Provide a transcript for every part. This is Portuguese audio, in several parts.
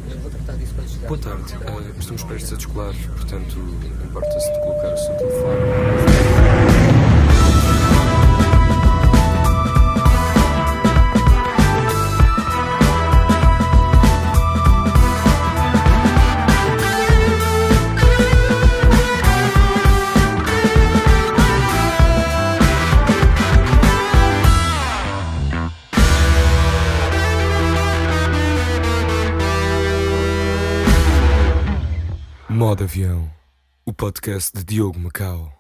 Eu vou tratar disso quando chegar. Boa tarde, estamos prestes a descolar, portanto, importa-se de colocar o seu telefone. Modo Avião, o podcast de Diogo Macau.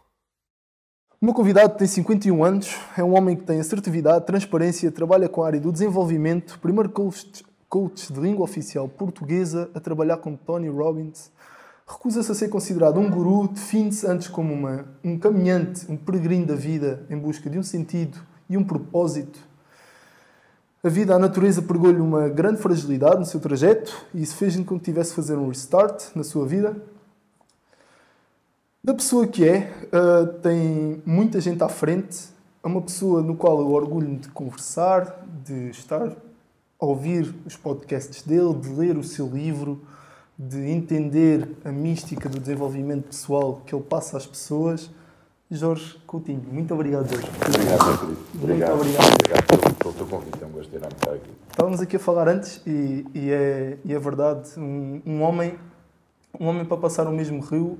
O meu convidado tem 51 anos, é um homem que tem assertividade, transparência, trabalha com a área do desenvolvimento, primeiro coach de língua oficial portuguesa, a trabalhar com Tony Robbins, recusa-se a ser considerado um guru, define-se antes como um caminhante, um peregrino da vida em busca de um sentido e um propósito. A vida, a natureza pregou-lhe uma grande fragilidade no seu trajeto e isso fez-lhe com que tivesse de fazer um restart na sua vida. Da pessoa que tem muita gente à frente, é uma pessoa no qual eu orgulho-me de conversar, de estar a ouvir os podcasts dele, de ler o seu livro, de entender a mística do desenvolvimento pessoal que ele passa às pessoas. Jorge Coutinho, muito obrigado, Jorge. Obrigado, Felipe. Obrigado pelo teu convite, é um gosto enorme estar aqui. Estávamos aqui a falar antes e é verdade, um homem para passar o mesmo rio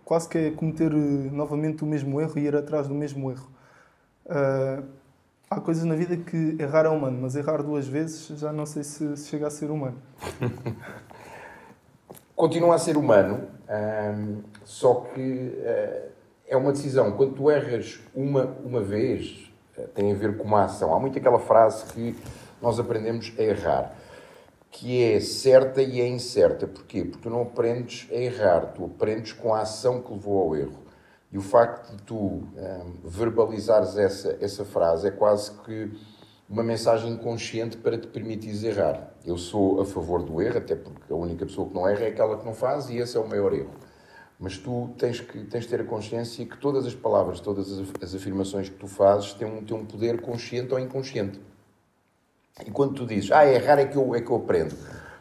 quase que é cometer novamente o mesmo erro e ir atrás do mesmo erro. Há coisas na vida que errar é humano, mas errar duas vezes já não sei se chega a ser humano. Continua a ser humano, só que é uma decisão. Quando tu erras uma vez, tem a ver com uma ação. Há muito aquela frase que nós aprendemos a errar, que é certa e é incerta. Porquê? Porque tu não aprendes a errar, tu aprendes com a ação que levou ao erro. E o facto de tu verbalizares essa frase é quase que uma mensagem inconsciente para te permitires errar. Eu sou a favor do erro, até porque a única pessoa que não erra é aquela que não faz, e esse é o maior erro. Mas tu tens de ter a consciência que todas as palavras, todas as afirmações que tu fazes têm um poder consciente ou inconsciente. E quando tu dizes, errar é que eu aprendo,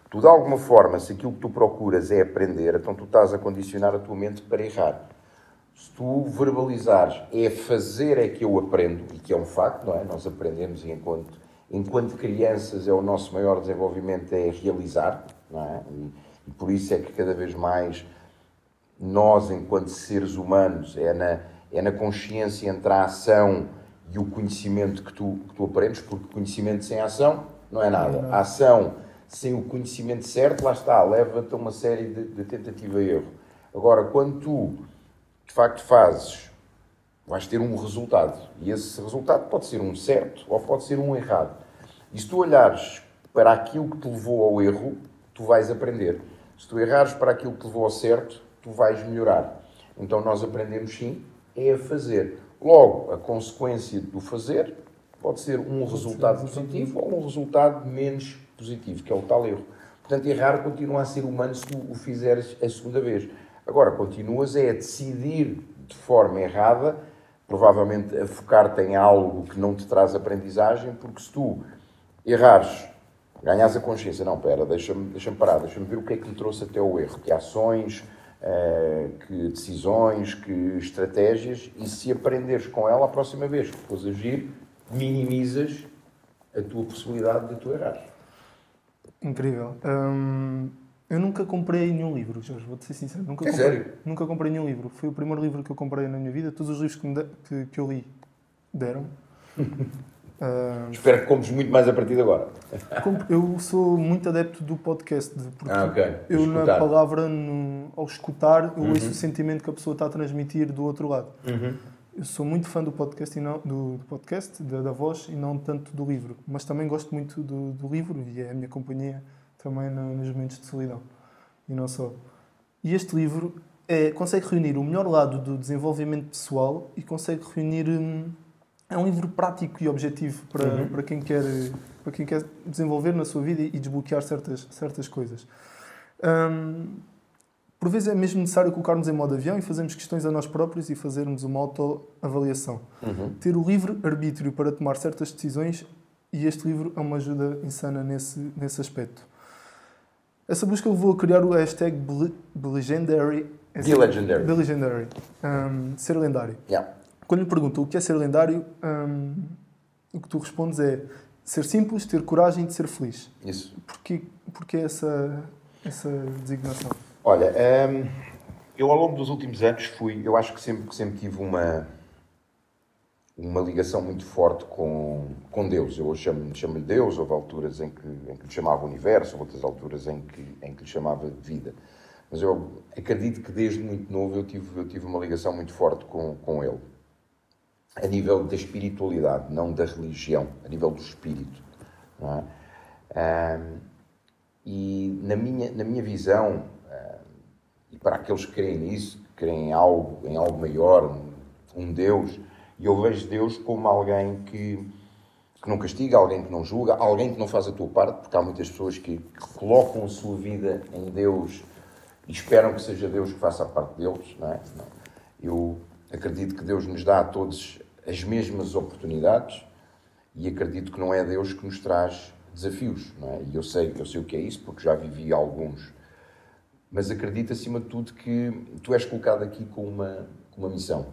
tu de alguma forma, se aquilo que tu procuras é aprender, então tu estás a condicionar a tua mente para errar. Se tu verbalizares, é fazer é que eu aprendo, e que é um facto, não é? Nós aprendemos e enquanto crianças é o nosso maior desenvolvimento é realizar, não é? E por isso é que cada vez mais nós, enquanto seres humanos, é na consciência entre a ação e o conhecimento que tu aprendes, porque conhecimento sem ação não é nada. A ação sem o conhecimento certo, lá está, leva-te a uma série de tentativa e erro. Agora, quando tu, de facto, fazes, vais ter um resultado. E esse resultado pode ser um certo ou pode ser um errado. E se tu olhares para aquilo que te levou ao erro, tu vais aprender. Se tu errares para aquilo que te levou ao certo, tu vais melhorar. Então nós aprendemos sim, é a fazer. Logo, a consequência do fazer pode ser um resultado positivo ou um resultado menos positivo, que é o tal erro. Portanto, errar continua a ser humano se tu o fizeres a segunda vez. Agora, continuas a decidir de forma errada, provavelmente a focar-te em algo que não te traz aprendizagem, porque se tu errares, ganhas a consciência, não, espera, deixa-me parar, deixa-me ver o que é que me trouxe até o erro, que ações, que decisões, que estratégias, e se aprenderes com ela a próxima vez que fores agir, minimizas a tua possibilidade de tu errar. Incrível. Eu nunca comprei nenhum livro, Jorge, vou-te ser sincero. Sério? Nunca comprei nenhum livro. Foi o primeiro livro que eu comprei na minha vida. Todos os livros que eu li deram. Espero que compres muito mais a partir de agora. Eu sou muito adepto do podcast, porque eu escutar. na palavra, ao escutar, eu ouço o sentimento que a pessoa está a transmitir do outro lado. Eu sou muito fã do podcast, da voz, e não tanto do livro. Mas também gosto muito do livro, e é a minha companhia também nos momentos de solidão. E não só. E este livro consegue reunir o melhor lado do desenvolvimento pessoal e consegue reunir... É um livro prático e objetivo para quem quer desenvolver na sua vida e desbloquear certas coisas. Por vezes é mesmo necessário colocarmos em modo avião e fazermos questões a nós próprios e fazermos uma autoavaliação. Ter o livre-arbítrio para tomar certas decisões, e este livro é uma ajuda insana nesse aspecto. Essa busca levou a criar o hashtag Belegendary. Belegendary. Ser lendário. Yeah. Quando lhe pergunto o que é ser lendário, o que tu respondes é ser simples, ter coragem de ser feliz. Isso. Porquê essa designação? Olha, eu ao longo dos últimos anos eu acho que sempre tive uma ligação muito forte com Deus. Eu hoje chamo-lhe Deus, houve alturas em que lhe chamava universo, houve outras alturas em que lhe chamava vida. Mas eu acredito que desde muito novo eu tive uma ligação muito forte com ele. A nível da espiritualidade, não da religião, a nível do espírito. Não é? E na minha visão, e para aqueles que creem nisso, que creem em algo maior, um Deus, e eu vejo Deus como alguém que não castiga, alguém que não julga, alguém que não faz a tua parte, porque há muitas pessoas que colocam a sua vida em Deus e esperam que seja Deus que faça a parte deles. Não é? Eu acredito que Deus nos dá a todos as mesmas oportunidades e acredito que não é Deus que nos traz desafios. Não é? E eu sei o que é isso, porque já vivi alguns. Mas acredito, acima de tudo, que tu és colocado aqui com uma missão.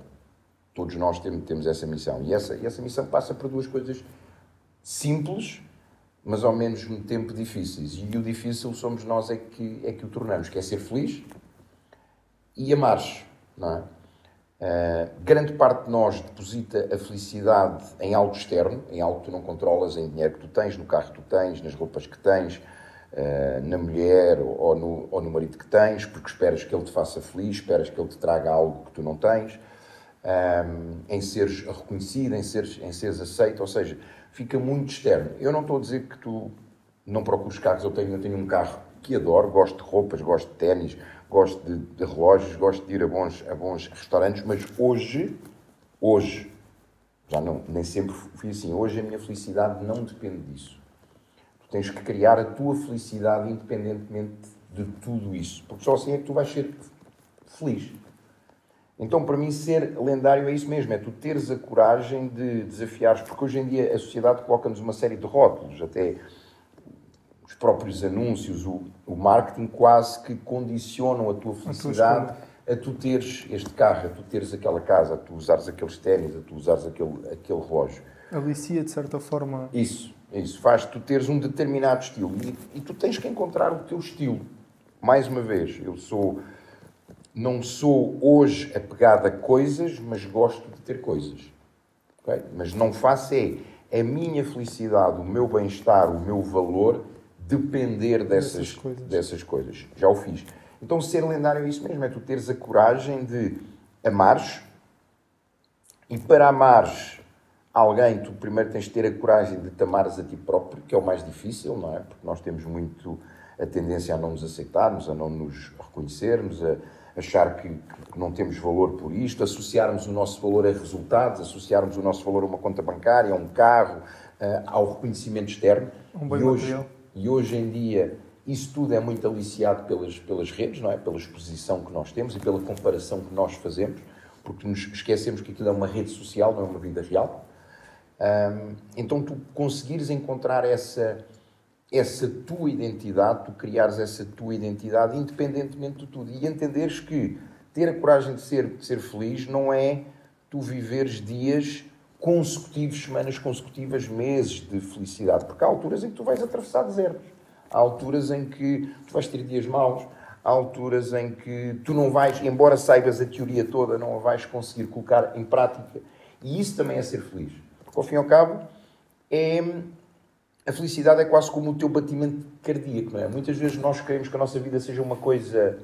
Todos nós temos essa missão. E essa missão passa por duas coisas simples, mas ao mesmo tempo difíceis. E o difícil somos nós é que o tornamos, que é ser feliz e amar. Não é? Grande parte de nós deposita a felicidade em algo externo, em algo que tu não controlas, em dinheiro que tu tens, no carro que tu tens, nas roupas que tens, na mulher ou no marido que tens, porque esperas que ele te faça feliz, esperas que ele te traga algo que tu não tens, em seres reconhecido, em seres aceito, ou seja, fica muito externo. Eu não estou a dizer que tu não procures carros, eu tenho um carro que adoro, gosto de roupas, gosto de ténis, gosto de relógios, gosto de ir a bons restaurantes, mas hoje, já não, nem sempre fui assim, hoje a minha felicidade não depende disso. Tu tens que criar a tua felicidade independentemente de tudo isso, porque só assim é que tu vais ser feliz. Então, para mim, ser lendário é isso mesmo, é tu teres a coragem de desafiares, porque hoje em dia a sociedade coloca-nos uma série de rótulos, até os próprios anúncios, o marketing quase que condicionam a tua felicidade a tu teres este carro, a tu teres aquela casa, a tu usares aqueles ténis, a tu usares aquele relógio. Alicia, de certa forma... Isso faz tu teres um determinado estilo e tu tens que encontrar o teu estilo. Mais uma vez, não sou hoje apegado a coisas, mas gosto de ter coisas. Okay? Mas não faço a minha felicidade, o meu bem-estar, o meu valor depender dessas coisas. Já o fiz. Então ser lendário é isso mesmo, é tu teres a coragem de amares, e para amares alguém, tu primeiro tens de ter a coragem de te amares a ti próprio, que é o mais difícil, não é? Porque nós temos muito a tendência a não nos aceitarmos, a não nos reconhecermos, a achar que não temos valor por isto, associarmos o nosso valor a resultados, associarmos o nosso valor a uma conta bancária, a um carro, ao reconhecimento externo. E hoje em dia isso tudo é muito aliciado pelas redes, não é? Pela exposição que nós temos e pela comparação que nós fazemos, porque nos esquecemos que aquilo é uma rede social, não é uma vida real. Então tu conseguires encontrar essa tua identidade, tu criares essa tua identidade independentemente de tudo e entenderes que ter a coragem de ser feliz não é tu viveres dias consecutivos, semanas consecutivas, meses de felicidade, porque há alturas em que tu vais atravessar desertos, há alturas em que tu vais ter dias maus, há alturas em que tu não vais, embora saibas a teoria toda, não a vais conseguir colocar em prática, e isso também é ser feliz, porque ao fim e ao cabo a felicidade é quase como o teu batimento cardíaco, não é? Muitas vezes nós queremos que a nossa vida seja uma coisa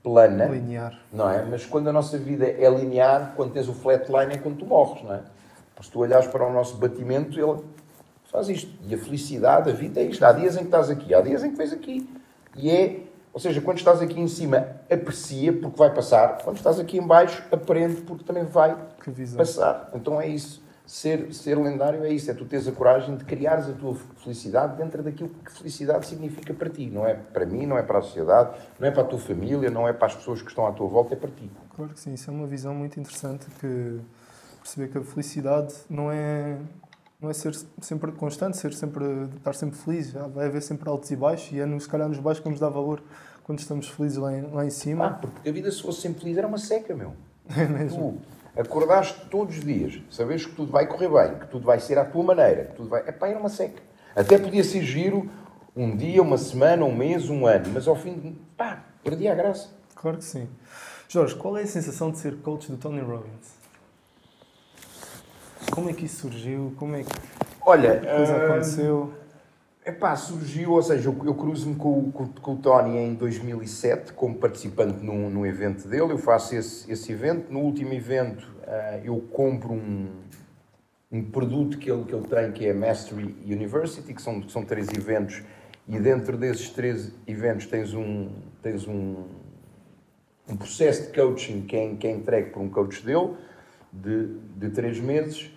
plana, linear, não é? Mas quando a nossa vida é linear, quando tens o flatline é quando tu morres, não é? Se tu olhares para o nosso batimento, ele faz isto. E a felicidade, a vida é isto. Há dias em que estás aqui, há dias em que vês aqui. Ou seja, quando estás aqui em cima, aprecia porque vai passar. Quando estás aqui em baixo, aprende porque também vai passar. Então é isso. Ser lendário é isso. É tu teres a coragem de criares a tua felicidade dentro daquilo que felicidade significa para ti. Não é para mim, não é para a sociedade, não é para a tua família, não é para as pessoas que estão à tua volta, é para ti. Claro que sim. Isso é uma visão muito interessante, que perceber que a felicidade não é não é ser sempre constante, estar sempre feliz. Vai haver sempre altos e baixos e se calhar nos baixos que vamos dar valor quando estamos felizes lá em cima. Porque a vida, se fosse sempre feliz, era uma seca, meu. É mesmo. Tu acordaste todos os dias, sabes que tudo vai correr bem, que tudo vai ser à tua maneira, que tudo vai... era uma seca. Até podia ser giro um dia, uma semana, um mês, um ano, mas ao fim, perdi a graça. Claro que sim. Jorge, qual é a sensação de ser coach do Tony Robbins? Como é que isso surgiu? Como é que a coisa aconteceu? Surgiu, ou seja, eu cruzo-me com o Tony em 2007 como participante num evento dele. Eu faço esse evento. No último evento eu compro um produto que ele tem, que é a Mastery University, que são 3 eventos, e dentro desses 3 eventos tens um processo de coaching que é entregue por um coach dele de 3 meses,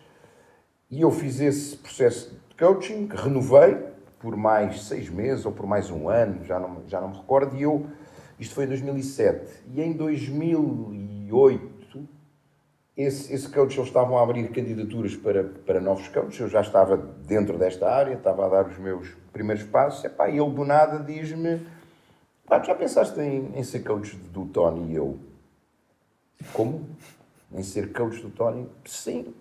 e eu fiz esse processo de coaching, renovei por mais 6 meses ou por mais um ano, já não me recordo, isto foi em 2007, e em 2008 esse coach, eles estavam a abrir candidaturas para novos coaches, eu já estava dentro desta área, estava a dar os meus primeiros passos, e ele do nada diz-me: já pensaste em ser coach do Tony? E eu: como? Em ser coach do Tony? Sim,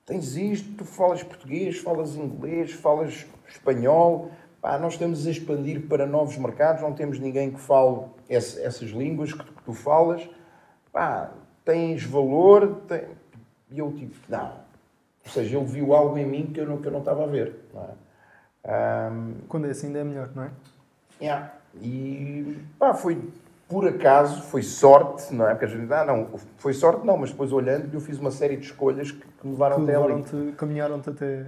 tens isto, tu falas português, falas inglês, falas espanhol, nós estamos a expandir para novos mercados, não temos ninguém que fale essas línguas que tu falas, tens valor, e eu não. Ou seja, ele viu algo em mim que eu não estava a ver. Não é? Quando é assim ainda é melhor, não é? E foi por acaso, foi sorte, não é? Porque a gente foi sorte não, mas depois olhando eu fiz uma série de escolhas que me levaram até ali. Caminharam-te até...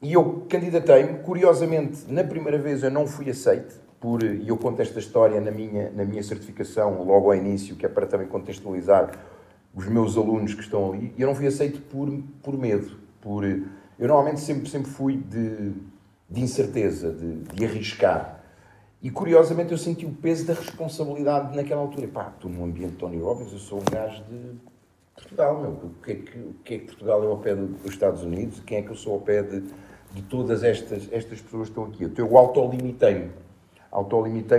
E eu candidatei-me, curiosamente, na primeira vez eu não fui aceito, e eu conto esta história na minha certificação, logo ao início, que é para também contextualizar os meus alunos que estão ali, e eu não fui aceito por medo. Eu normalmente sempre fui de incerteza, de arriscar. E curiosamente eu senti o peso da responsabilidade naquela altura. Estou num ambiente de Tony Robbins, eu sou um gajo de Portugal, meu. O que é que Portugal é ao pé dos Estados Unidos? Quem é que eu sou ao pé de todas estas pessoas que estão aqui? Eu autolimitei-me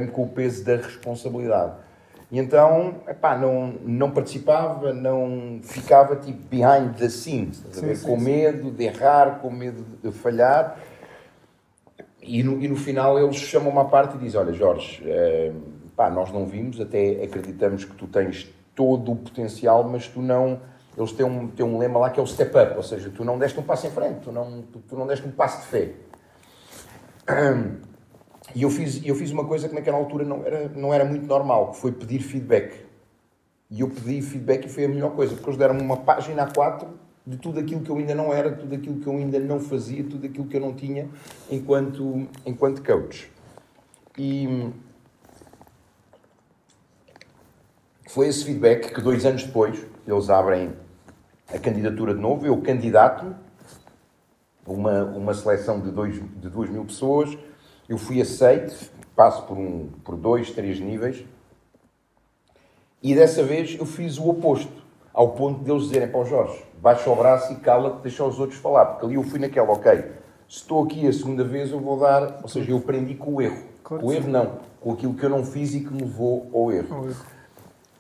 com o peso da responsabilidade. E então, não participava, não ficava tipo behind the scenes, com medo de errar, com medo de falhar. E no final eles chamam-me à parte e dizem: olha, Jorge, nós não vimos, até acreditamos que tu tens todo o potencial, mas tu não... Eles têm um lema lá que é o step up, ou seja, tu não deste um passo em frente, tu não deste um passo de fé. E eu fiz uma coisa que naquela altura não era muito normal, que foi pedir feedback. E eu pedi feedback e foi a melhor coisa, porque eles deram-me uma página A4 de tudo aquilo que eu ainda não era, tudo aquilo que eu ainda não fazia, tudo aquilo que eu não tinha enquanto coach. E foi esse feedback que 2 anos depois eles abrem a candidatura de novo, eu candidato-me, uma seleção de 2.000 pessoas, eu fui aceito, passo por 2, 3 níveis, e dessa vez eu fiz o oposto, ao ponto de eles dizerem: Jorge, baixa o braço e cala-te, deixa os outros falar, porque ali eu fui naquela: ok, se estou aqui a segunda vez eu vou dar, ou seja, eu aprendi com o erro. Claro, com o erro não, com aquilo que eu não fiz e que me levou ao erro.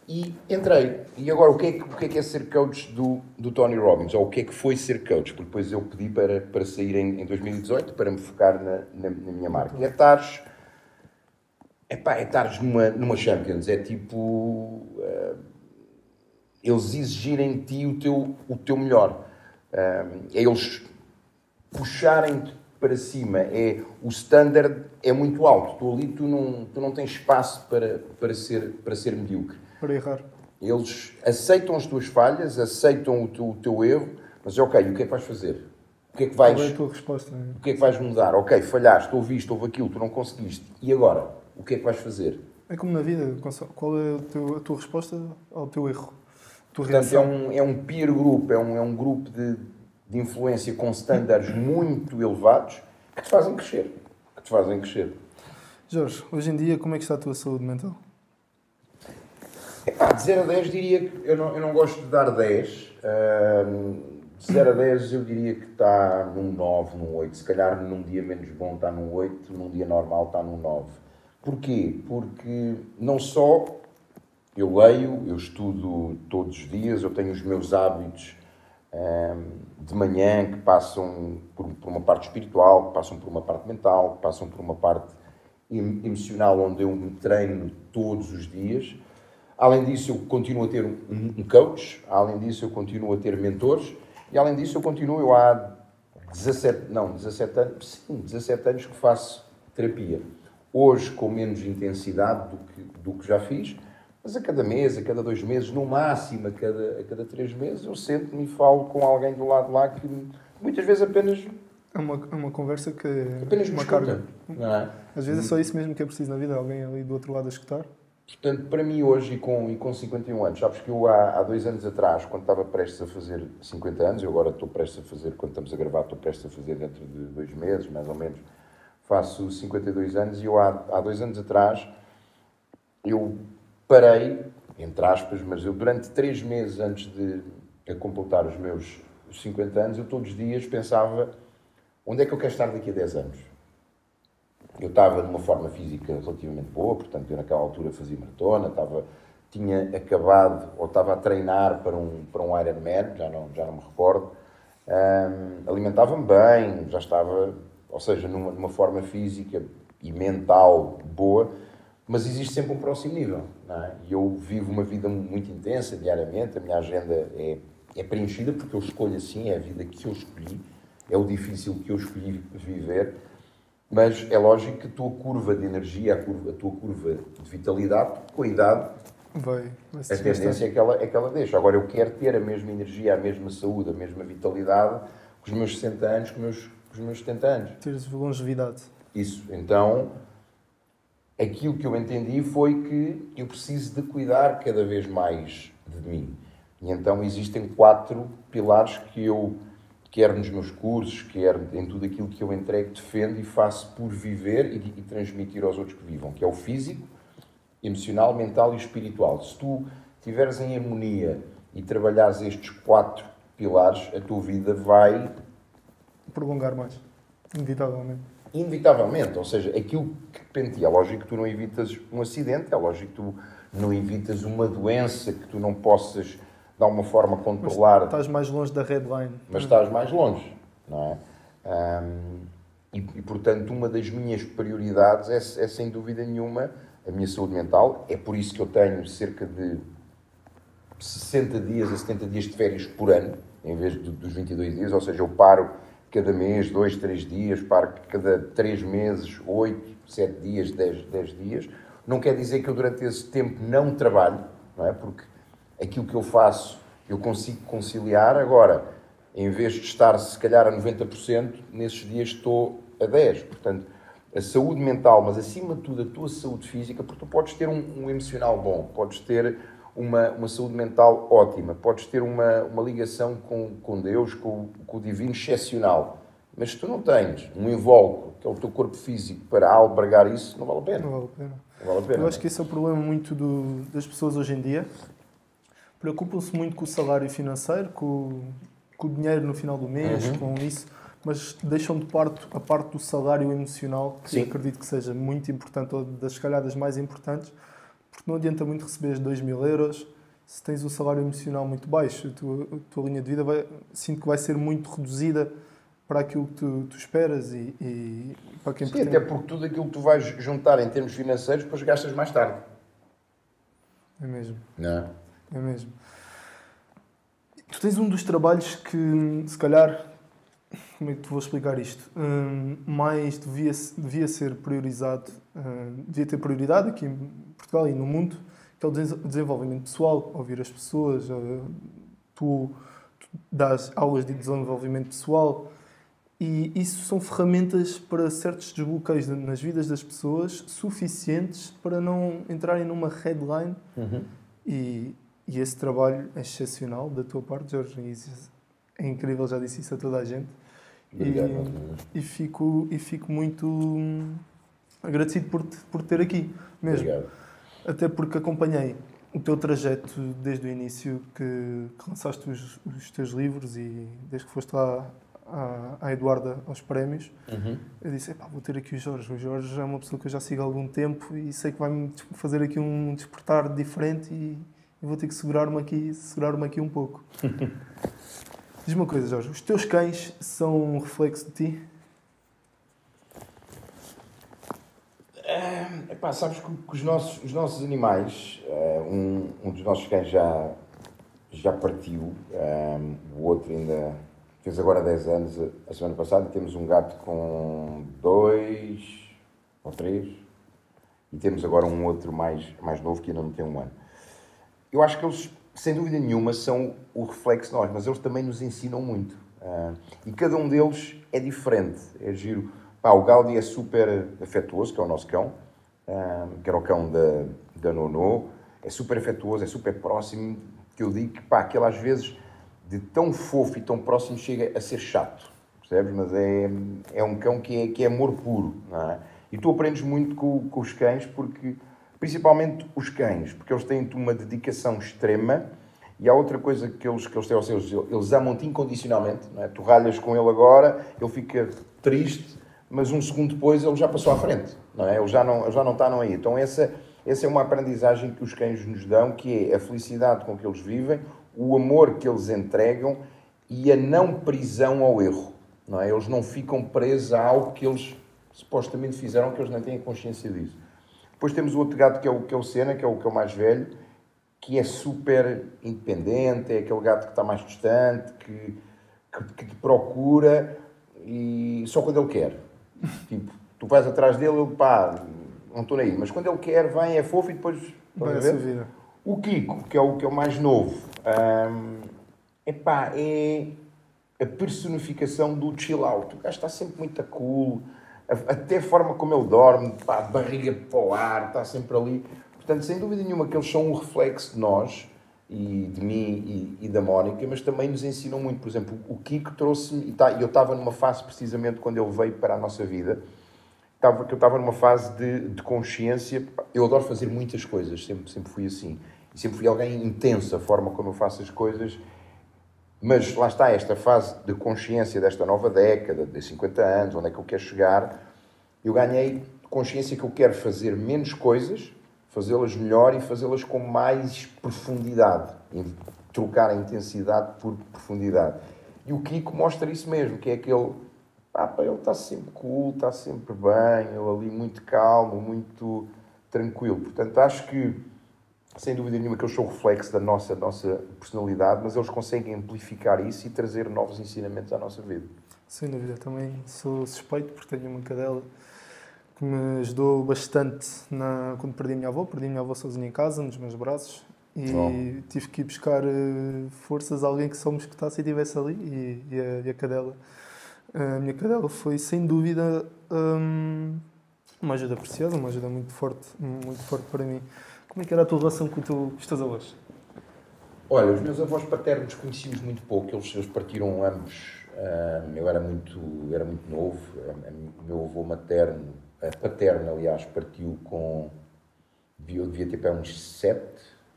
E entrei. E agora, o que é ser coach do Tony Robbins? Ou o que é que foi ser coach? Porque depois eu pedi para sair em 2018, para me focar na minha marca. E estares numa Champions. É tipo... eles exigirem de ti o teu melhor. É eles puxarem-te para cima. O standard é muito alto. Tu ali tu não tens espaço para ser medíocre. Para errar. Eles aceitam as tuas falhas, aceitam o teu erro, mas ok, o que é que vais fazer? O que é que vais... Qual é a tua resposta? O que é que vais mudar? Ok, falhaste, houve aquilo, tu não conseguiste. E agora? O que é que vais fazer? É como na vida. Qual é a tua resposta ao teu erro? Portanto, é um peer group, é um grupo de influência com standards muito elevados que te fazem crescer. Jorge, hoje em dia, como é que está a tua saúde mental? De 0 a 10 diria que eu não gosto de dar 10. De De 0 a 10 eu diria que está num 9, num 8. Se calhar num dia menos bom está num 8, num dia normal está num 9. Porquê? Porque não só eu leio, eu estudo todos os dias, eu tenho os meus hábitos de manhã que passam por uma parte espiritual, que passam por uma parte mental, que passam por uma parte emocional, onde eu me treino todos os dias. Além disso, eu continuo a ter um coach, além disso, eu continuo a ter mentores, e além disso, eu há 17 anos que faço terapia. Hoje, com menos intensidade do que já fiz, mas a cada mês, a cada 2 meses, no máximo a cada 3 meses, eu sento-me e falo com alguém do lado de lá que muitas vezes apenas... É uma conversa que é apenas uma escuta, carga. não é? Às vezes é só isso mesmo que é preciso na vida, alguém ali do outro lado a escutar. Portanto, para mim hoje, e com 51 anos, sabes que eu há 2 anos atrás, quando estava prestes a fazer 50 anos, eu agora estou prestes a fazer, quando estamos a gravar, estou prestes a fazer dentro de 2 meses, mais ou menos, faço 52 anos, e eu há 2 anos atrás, eu parei, entre aspas, mas eu durante 3 meses antes de completar os meus 50 anos, eu todos os dias pensava, onde é que eu quero estar daqui a 10 anos? Eu estava numa forma física relativamente boa, portanto, eu naquela altura fazia maratona, tinha acabado, ou estava a treinar para um Ironman, já não me recordo, alimentava-me bem, já estava, ou seja, numa forma física e mental boa, mas existe sempre um próximo nível, não é? E eu vivo uma vida muito intensa, diariamente, a minha agenda é preenchida porque eu escolho assim, é a vida que eu escolhi, é o difícil que eu escolhi viver. Mas é lógico que a tua curva de energia, a tua curva de vitalidade, com a idade, a tendência é que ela deixa. Agora, eu quero ter a mesma energia, a mesma saúde, a mesma vitalidade com os meus 60 anos, com os meus 70 anos. Teres longevidade. Isso. Então, aquilo que eu entendi foi que eu preciso de cuidar cada vez mais de mim. E então existem 4 pilares que eu... quer nos meus cursos, quer em tudo aquilo que eu entrego, defendo e faço por viver e transmitir aos outros que vivam, que é o físico, emocional, mental e espiritual. Se tu estiveres em harmonia e trabalhares estes 4 pilares, a tua vida vai... prolongar mais, inevitavelmente. Inevitavelmente, ou seja, aquilo que depende de ti. É lógico que tu não evitas um acidente, é lógico que tu não evitas uma doença que tu não possas... de alguma forma controlar... Mas estás mais longe da headline. Mas estás mais longe, não é? E, portanto, uma das minhas prioridades é, sem dúvida nenhuma, a minha saúde mental. É por isso que eu tenho cerca de 60 dias a 70 dias de férias por ano, em vez dos 22 dias. Ou seja, eu paro cada mês, 2, 3 dias, paro cada 3 meses, 8, 7 dias, 10 dias. Não quer dizer que eu durante esse tempo não trabalho, não é? Porque aquilo que eu faço, eu consigo conciliar. Agora, em vez de estar, se calhar, a 90%, nesses dias estou a 10%. Portanto, a saúde mental, mas acima de tudo a tua saúde física, porque tu podes ter um emocional bom, podes ter uma saúde mental ótima, podes ter uma ligação com Deus, com o divino excepcional. Mas se tu não tens um invólucro, que é o teu corpo físico, para albergar isso, não vale a pena. Não vale a pena. Não vale a pena. Eu acho que esse é o problema muito das pessoas hoje em dia. Preocupam-se muito com o salário financeiro, com o dinheiro no final do mês, com isso, mas deixam de parte a parte do salário emocional, que eu acredito que seja muito importante, ou das escalhadas mais importantes, porque não adianta muito receberes 2.000 euros se tens um salário emocional muito baixo. A tua linha de vida sinto que vai ser muito reduzida para aquilo que tu esperas e para quem pretende. Até porque tudo aquilo que tu vais juntar em termos financeiros, depois gastas mais tarde. É mesmo. Não. É mesmo. Tu tens um dos trabalhos que, se calhar, como é que te vou explicar isto? Mais devia ser priorizado, devia ter prioridade aqui em Portugal e no mundo, que é o desenvolvimento pessoal, ouvir as pessoas, tu dás aulas de desenvolvimento pessoal e isso são ferramentas para certos desbloqueios nas vidas das pessoas suficientes para não entrarem numa headline e esse trabalho é excepcional da tua parte, Jorge. É incrível, já disse isso a toda a gente. Obrigado. E fico muito agradecido por ter aqui mesmo. Obrigado. Até porque acompanhei o teu trajeto desde o início, que lançaste os teus livros e desde que foste lá à Eduarda aos prémios, eu disse, vou ter aqui o Jorge. O Jorge é uma pessoa que eu já sigo há algum tempo e sei que vai-me fazer aqui um despertar diferente e vou ter que segurar-me aqui um pouco. Diz-me uma coisa, Jorge, os teus cães são um reflexo de ti? Sabes que os nossos animais, um dos nossos cães já partiu, o outro ainda fez agora 10 anos a semana passada, e temos um gato com 2 ou 3, e temos agora um outro mais novo que ainda não tem 1 ano. Eu acho que eles, sem dúvida nenhuma, são o reflexo de nós, mas eles também nos ensinam muito. E cada um deles é diferente, é giro. O Gaudi é super afetuoso, que é o nosso cão, que era o cão da Nono, é super afetuoso, é super próximo, que eu digo que ele às vezes, de tão fofo e tão próximo, chega a ser chato, percebes? Mas é um cão que é amor puro, não é? E tu aprendes muito com os cães, porque, principalmente os cães, porque eles têm uma dedicação extrema, e há outra coisa que eles têm, ou seja, eles amam-te incondicionalmente, não é? Tu ralhas com ele agora, ele fica triste, mas um segundo depois ele já passou à frente, não é? Ele já não está aí. Então essa é uma aprendizagem que os cães nos dão, que é a felicidade com que eles vivem, o amor que eles entregam e a não prisão ao erro, não é? Eles não ficam presos a algo que eles supostamente fizeram, que eles nem têm consciência disso. Depois temos o outro gato que é o Senna, que é o mais velho, que é super independente, é aquele gato que está mais distante, que te procura e só quando ele quer. Tipo, tu vais atrás dele, ele não estou nem aí. Mas quando ele quer, vem, é fofo e depois... Vai a sua vida. O Kiko, que é o mais novo, é a personificação do chill out. O gajo está sempre muito cool, até a forma como ele dorme, barriga para o ar, está sempre ali. Portanto, sem dúvida nenhuma que eles são um reflexo de nós, e de mim e da Mónica, mas também nos ensinam muito. Por exemplo, o Kiko trouxe-me, e eu estava numa fase, precisamente, quando ele veio para a nossa vida, eu estava numa fase de consciência. Eu adoro fazer muitas coisas, sempre fui assim. E sempre fui alguém intenso, a forma como eu faço as coisas. Mas lá está, esta fase de consciência desta nova década, de 50 anos, onde é que eu quero chegar, eu ganhei consciência que eu quero fazer menos coisas, fazê-las melhor e fazê-las com mais profundidade, trocar a intensidade por profundidade. E o Kiko mostra isso mesmo, que é aquele... ele está sempre cool, está sempre bem, ele ali muito calmo, muito tranquilo. Portanto, acho que, sem dúvida nenhuma, que eles são o reflexo da nossa personalidade, mas eles conseguem amplificar isso e trazer novos ensinamentos à nossa vida. Sem dúvida, também sou suspeito, porque tenho uma cadela que me ajudou bastante quando perdi a minha avó sozinha em casa, nos meus braços, e tive que ir buscar forças a alguém que só me escutasse e estivesse ali, e a cadela. A minha cadela foi, sem dúvida, uma ajuda preciosa, uma ajuda muito forte para mim. Como é que era a tua relação com os teus avós? Olha, os meus avós paternos conheci-os muito pouco, eles partiram ambos. Eu era muito novo. O meu avô paterno, aliás, partiu eu devia ter para uns 7,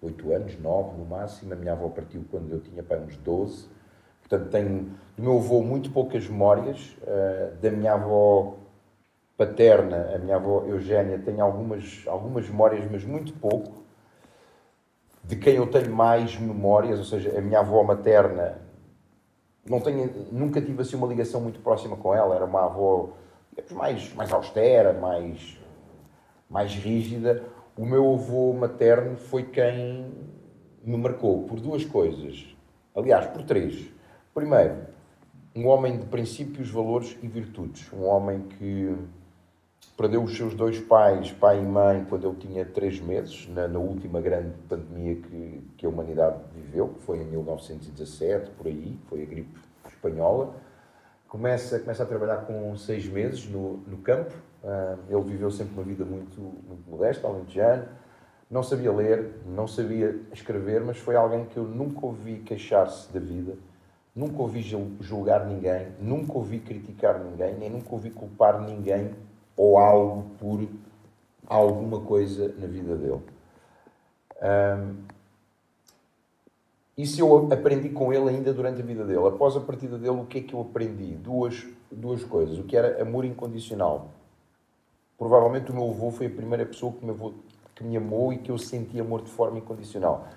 8 anos, 9 no máximo. A minha avó partiu quando eu tinha para uns 12. Portanto, tenho do meu avô muito poucas memórias. Da minha avó paterna, a minha avó Eugénia, tenho algumas memórias, mas muito pouco. De quem eu tenho mais memórias, ou seja, a minha avó materna, nunca tive assim uma ligação muito próxima com ela. Era uma avó mais austera, mais rígida. O meu avô materno foi quem me marcou por 2 coisas. Aliás, por 3. Primeiro, um homem de princípios, valores e virtudes. Um homem que perdeu os seus 2 pais, pai e mãe, quando ele tinha 3 meses, na última grande pandemia que a humanidade viveu, que foi em 1917, por aí, foi a gripe espanhola. Começa a trabalhar com 6 meses no campo. Ele viveu sempre uma vida muito, muito modesta, alentejano. Não sabia ler, não sabia escrever, mas foi alguém que eu nunca ouvi queixar-se da vida, nunca ouvi julgar ninguém, nunca ouvi criticar ninguém, nem nunca ouvi culpar ninguém ou algo por alguma coisa na vida dele. Isso eu aprendi com ele ainda durante a vida dele. Após a partida dele, o que é que eu aprendi? Duas coisas. O que era amor incondicional. Provavelmente o meu avô foi a primeira pessoa que me amou e que eu senti amor de forma incondicional.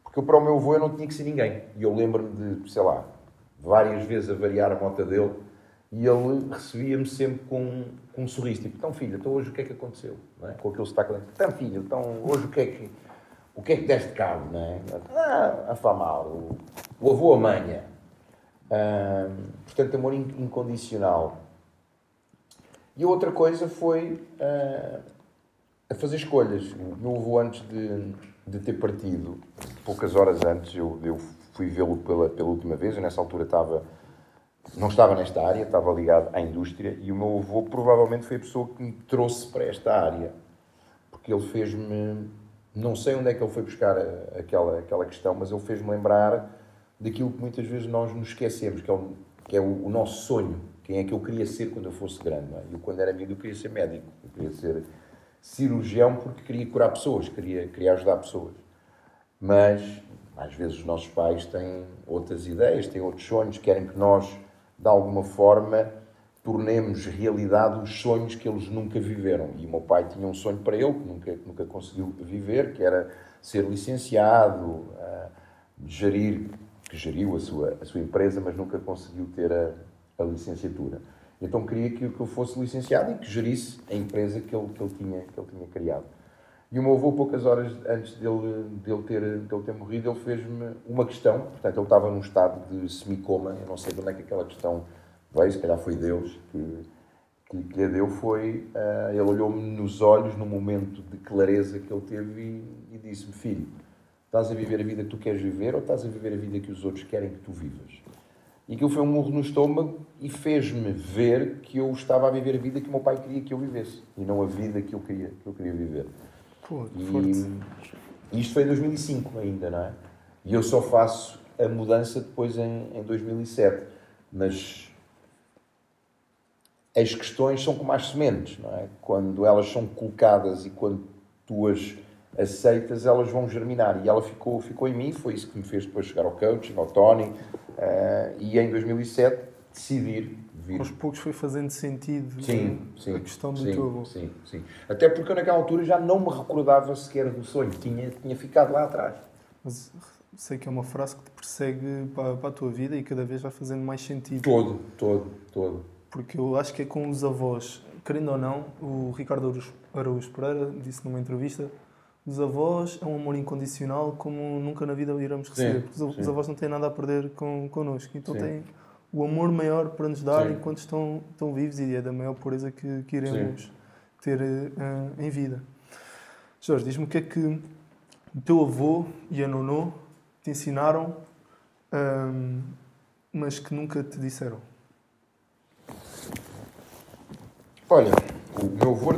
Porque para o meu avô eu não tinha que ser ninguém. E eu lembro-me de, sei lá, várias vezes a variar a moto dele e ele recebia-me sempre com um sorriso. Tipo, então filho, então hoje o que é que aconteceu? Não é? Com aquele sotaque. Então filho, então hoje o que é que deste cabo? Não é? A famal. O avô amanha. Portanto, amor incondicional. E a outra coisa foi a fazer escolhas. O meu avô, antes de ter partido, poucas horas antes, eu fui vê-lo pela última vez. Eu, nessa altura, não estava nesta área, estava ligado à indústria. E o meu avô, provavelmente, foi a pessoa que me trouxe para esta área. Porque ele fez-me... Não sei onde é que ele foi buscar aquela questão, mas ele fez-me lembrar daquilo que muitas vezes nós nos esquecemos, que é o nosso sonho. Quem é que eu queria ser quando eu fosse grande? Não é? Eu, quando era amigo, eu queria ser médico. Eu queria ser cirurgião porque queria curar pessoas, queria ajudar pessoas. Mas, às vezes, os nossos pais têm outras ideias, têm outros sonhos, querem que nós, de alguma forma, tornemos realidade os sonhos que eles nunca viveram. E o meu pai tinha um sonho para ele, que nunca conseguiu viver, que era ser licenciado, que geriu a sua empresa, mas nunca conseguiu ter a licenciatura. Então queria que eu fosse licenciado e que gerisse a empresa que ele tinha criado. E o meu avô, poucas horas antes dele ter morrido, ele fez-me uma questão. Portanto, ele estava num estado de semicoma. Eu não sei de onde é que aquela questão veio, se calhar foi Deus que lhe deu. Ele olhou-me nos olhos num momento de clareza que ele teve e disse-me: filho, estás a viver a vida que tu queres viver ou estás a viver a vida que os outros querem que tu vivas? E aquilo foi um murro no estômago e fez-me ver que eu estava a viver a vida que o meu pai queria que eu vivesse e não a vida que eu queria viver. Pô, forte. E isto foi em 2005 ainda, não é? E eu só faço a mudança depois em 2007. Mas as questões são como as sementes, não é? Quando elas são colocadas e quando tu as aceitas, elas vão germinar. E ela ficou em mim, foi isso que me fez depois chegar ao coaching, ao Tony, e em 2007 decidir vir. Aos poucos foi fazendo sentido a questão do teu avô. Sim. Até porque eu naquela altura já não me recordava sequer do sonho, tinha ficado lá atrás. Mas sei que é uma frase que te persegue para a tua vida e cada vez vai fazendo mais sentido. Todo. Porque eu acho que é com os avós, querendo ou não, o Ricardo Araújo Pereira disse numa entrevista: os avós é um amor incondicional como nunca na vida iremos receber. Porque os avós não têm nada a perder connosco. Então têm o amor maior para nos dar enquanto estão vivos e é da maior pureza que iremos ter em vida. Jorge, diz-me o que é que o teu avô e a nonô te ensinaram, mas que nunca te disseram. Olha, o meu avô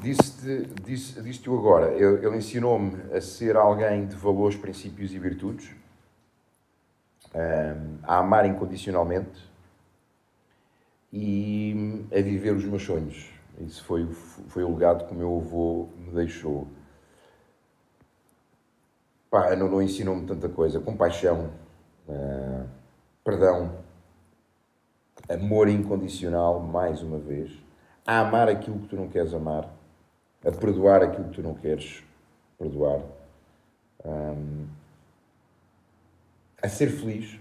disse-te agora. Ele ensinou-me a ser alguém de valores, princípios e virtudes, a amar incondicionalmente e a viver os meus sonhos. Isso foi o legado que o meu avô me deixou. Pá, não ensinou-me tanta coisa. Compaixão, perdão, amor incondicional, mais uma vez, a amar aquilo que tu não queres amar, a perdoar aquilo que tu não queres perdoar, a ser feliz,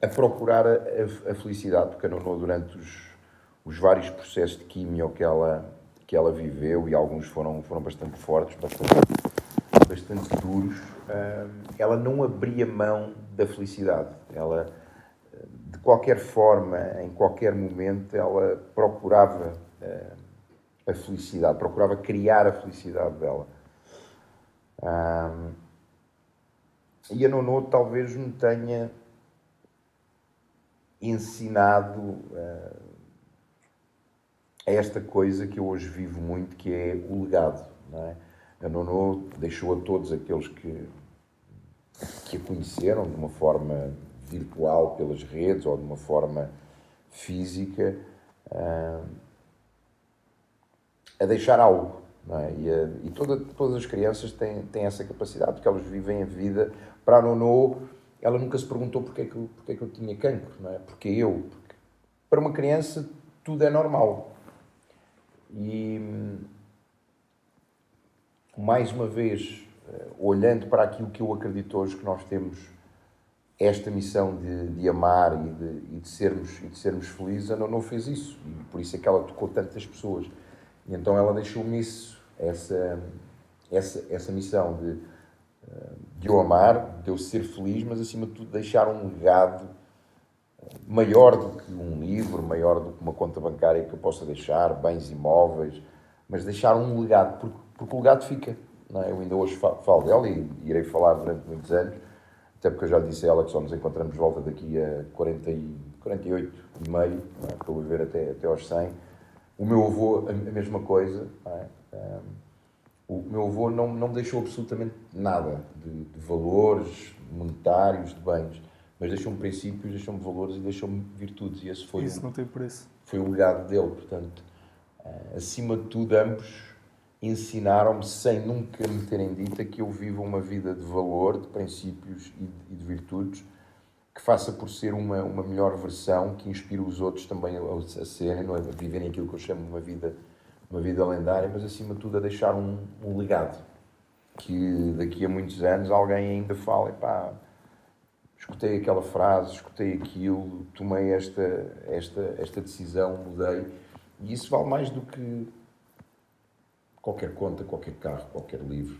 a procurar a felicidade, porque a Nono, durante os vários processos de quimio que ela viveu, e alguns foram bastante fortes, bastante duros, ela não abria mão da felicidade. Ela, de qualquer forma, em qualquer momento, ela procurava a felicidade, procurava criar a felicidade dela. E a Nono talvez me tenha ensinado a esta coisa que eu hoje vivo muito, que é o legado, não é? A Nono deixou a todos aqueles que a conheceram de uma forma virtual pelas redes ou de uma forma física, a deixar algo, não é? E todas as crianças têm essa capacidade, porque elas vivem a vida. Para a Nonô, ela nunca se perguntou porque é que eu tinha cancro, não é? Porque para uma criança tudo é normal. E mais uma vez, olhando para aquilo que eu acredito hoje, que nós temos esta missão de amar e de sermos felizes, a Nonô fez isso. E por isso é que ela tocou tantas pessoas. E então ela deixou-me essa missão de eu amar, de eu ser feliz, mas acima de tudo deixar um legado maior do que um livro, maior do que uma conta bancária que eu possa deixar, bens imóveis, mas deixar um legado, porque o legado fica. Não é? Eu ainda hoje falo dela e irei falar durante muitos anos, até porque eu já lhe disse a ela que só nos encontramos de volta daqui a 48 e meio, é? Para eu viver até aos 100. O meu avô, a mesma coisa. Não é? O meu avô não me deixou absolutamente nada de valores monetários, de bens, mas deixou-me princípios, deixou-me valores e deixou-me virtudes. E esse foi isso não tem preço. Foi o legado dele. Portanto, acima de tudo, ambos ensinaram-me, sem nunca me terem dito, que eu vivo uma vida de valor, de princípios e de virtudes, que faça por ser uma melhor versão, que inspire os outros também a serem, não é? A viverem aquilo que eu chamo de uma vida lendária, mas acima de tudo a deixar um legado, que daqui a muitos anos alguém ainda fala, epá, escutei aquela frase, escutei aquilo, tomei esta decisão, mudei, e isso vale mais do que qualquer conta, qualquer carro, qualquer livro,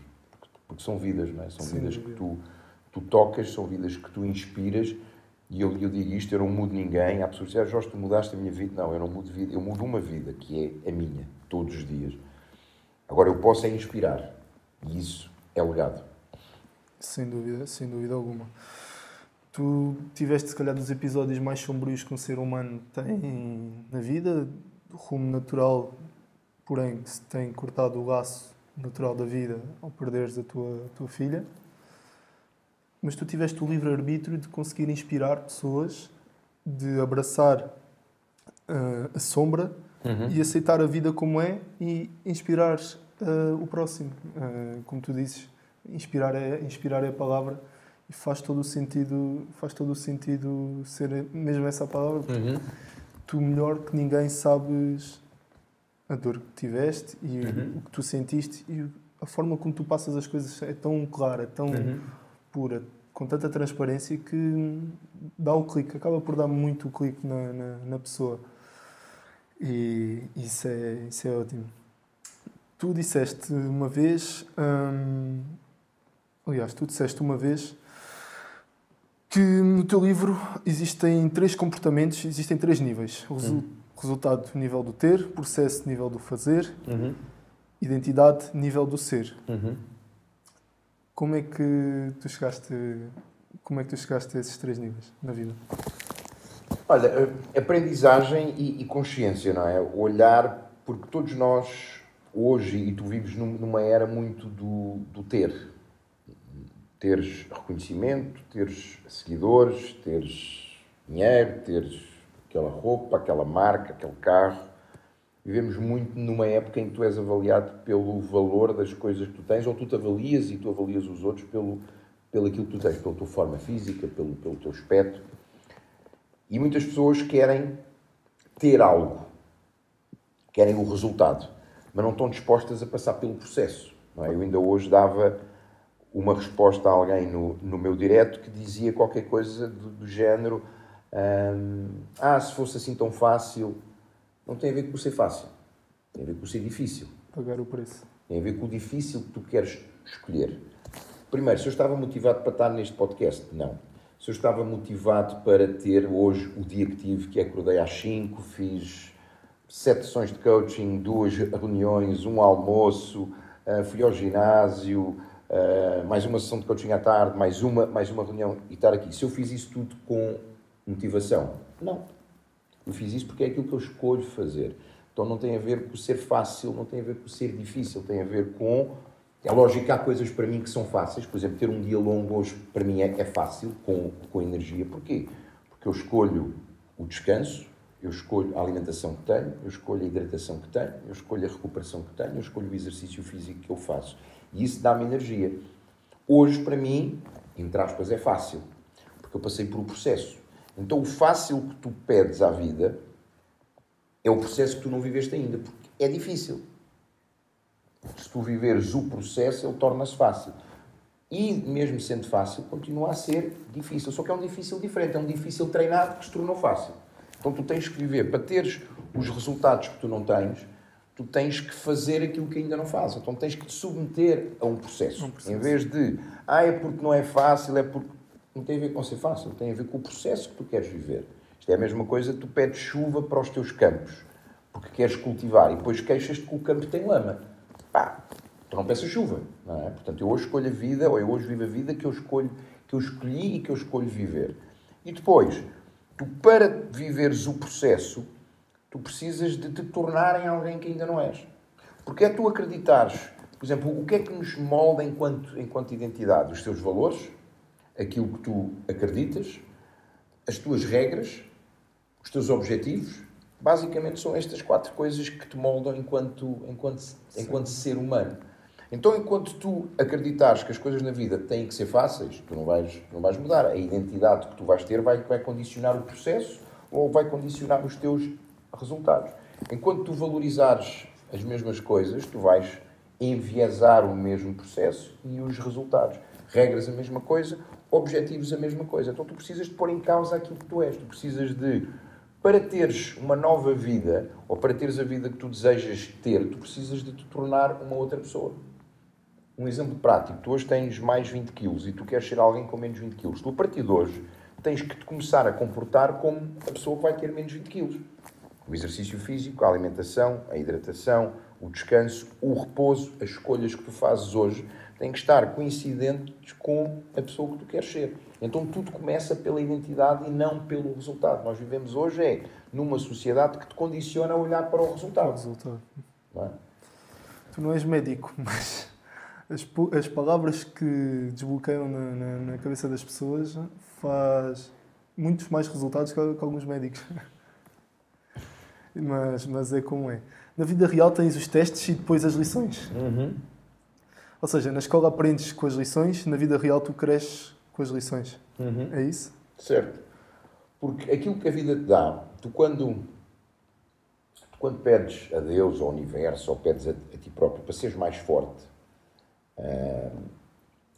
porque são vidas, não é? São vidas que tu tocas, são vidas que tu inspiras. E eu digo isto, eu não mudo ninguém. Há pessoas que dizem, Jorge, tu mudaste a minha vida. Não, eu não mudo vida, eu mudo uma vida, que é a minha, todos os dias. Agora, eu posso inspirar. E isso é legado. Sem dúvida alguma. Tu tiveste, se calhar, dos episódios mais sombrios que um ser humano tem na vida, do rumo natural, porém, que se tem cortado o laço natural da vida ao perderes a tua filha. Mas tu tiveste o livre-arbítrio de conseguir inspirar pessoas, de abraçar a sombra e aceitar a vida como é e inspirar o próximo. Como tu dizes, inspirar é a palavra e faz todo o sentido ser mesmo essa a palavra. Tu, melhor que ninguém, sabes a dor que tiveste e o que tu sentiste e a forma como tu passas as coisas é tão clara, tão pura, com tanta transparência que dá o clique, acaba por dar muito o clique na pessoa. E isso é ótimo. Tu disseste uma vez, que no teu livro existem 3 comportamentos, existem 3 níveis. Resultado, nível do ter, processo, nível do fazer, identidade, nível do ser. Como é que tu chegaste a esses 3 níveis na vida? Olha, aprendizagem e consciência, não é? Olhar, porque todos nós, hoje, e tu vives numa era muito do ter. Teres reconhecimento, teres seguidores, teres dinheiro, teres aquela roupa, aquela marca, aquele carro. Vivemos muito numa época em que tu és avaliado pelo valor das coisas que tu tens, ou tu te avalias e tu avalias os outros pelo aquilo que tu tens, pela tua forma física, pelo teu aspecto. E muitas pessoas querem ter algo, querem o resultado, mas não estão dispostas a passar pelo processo. Não é? Eu ainda hoje dava uma resposta a alguém no meu direto que dizia qualquer coisa do género se fosse assim tão fácil. Não tem a ver com ser fácil, tem a ver com ser difícil. Pagar o preço. Tem a ver com o difícil que tu queres escolher. Primeiro, se eu estava motivado para estar neste podcast, não. Se eu estava motivado para ter hoje o dia que tive, que acordei às 5, fiz 7 sessões de coaching, 2 reuniões, um almoço, fui ao ginásio, mais uma sessão de coaching à tarde, mais uma reunião e estar aqui. Se eu fiz isso tudo com motivação? Não. Eu fiz isso porque é aquilo que eu escolho fazer. Então não tem a ver com ser fácil, não tem a ver com ser difícil, tem a ver com... É lógico que há coisas para mim que são fáceis. Por exemplo, ter um dia longo hoje para mim é fácil, com energia. Porquê? Porque eu escolho o descanso, Eu escolho a alimentação que tenho, eu escolho a hidratação que tenho, eu escolho a recuperação que tenho, eu escolho o exercício físico que eu faço. E isso dá-me energia. Hoje, para mim, entre aspas, é fácil, porque eu passei por um processo. Então, o fácil que tu pedes à vida é o processo que tu não viveste ainda, porque é difícil. Se tu viveres o processo, ele torna-se fácil. E, mesmo sendo fácil, continua a ser difícil. Só que é um difícil diferente, é um difícil treinado que se tornou fácil. Então, tu tens que viver. Para teres os resultados que tu não tens, tu tens que fazer aquilo que ainda não fazes. Então, tens que te submeter a um processo. Em vez de, é porque não é fácil, é porque... Não tem a ver com ser fácil, tem a ver com o processo que tu queres viver. Isto é a mesma coisa que tu pedes chuva para os teus campos, porque queres cultivar, e depois queixas-te que o campo tem lama. Tu não peças chuva, não é? Portanto, eu hoje escolho a vida, ou eu hoje vivo a vida que eu escolhi e que eu escolho viver. E depois, tu para viveres o processo, tu precisas de te tornar em alguém que ainda não és. Porque é tu acreditares, por exemplo, o que é que nos molda enquanto identidade? Os teus valores, aquilo que tu acreditas, as tuas regras, os teus objetivos. Basicamente são estas 4 coisas que te moldam enquanto ser humano. Então, enquanto tu acreditares que as coisas na vida têm que ser fáceis, tu não vais mudar. A identidade que tu vais ter vai condicionar o processo ou vai condicionar os teus resultados. Enquanto tu valorizares as mesmas coisas, tu vais enviesar o mesmo processo e os resultados. Regras a mesma coisa, objetivos a mesma coisa. Então tu precisas de pôr em causa aquilo que tu és. Tu precisas de, para teres uma nova vida, ou para teres a vida que tu desejas ter, tu precisas de te tornar uma outra pessoa. Um exemplo prático. Tu hoje tens mais 20 quilos e tu queres ser alguém com menos 20 quilos. Tu, a partir de hoje, tens que te começar a comportar como a pessoa que vai ter menos 20 quilos. O exercício físico, a alimentação, a hidratação, o descanso, o repouso, as escolhas que tu fazes hoje têm que estar coincidentes com a pessoa que tu queres ser. Então tudo começa pela identidade e não pelo resultado. Nós vivemos hoje numa sociedade que te condiciona a olhar para o resultado. Não é? Tu não és médico, mas as palavras que desbloqueiam na cabeça das pessoas faz muitos mais resultados que alguns médicos. Mas é como é. Na vida real tens os testes e depois as lições. Ou seja, na escola aprendes com as lições, na vida real tu cresces com as lições. É isso? Certo. Porque aquilo que a vida te dá, tu quando pedes a Deus, ao universo, ou pedes a ti próprio para seres mais forte,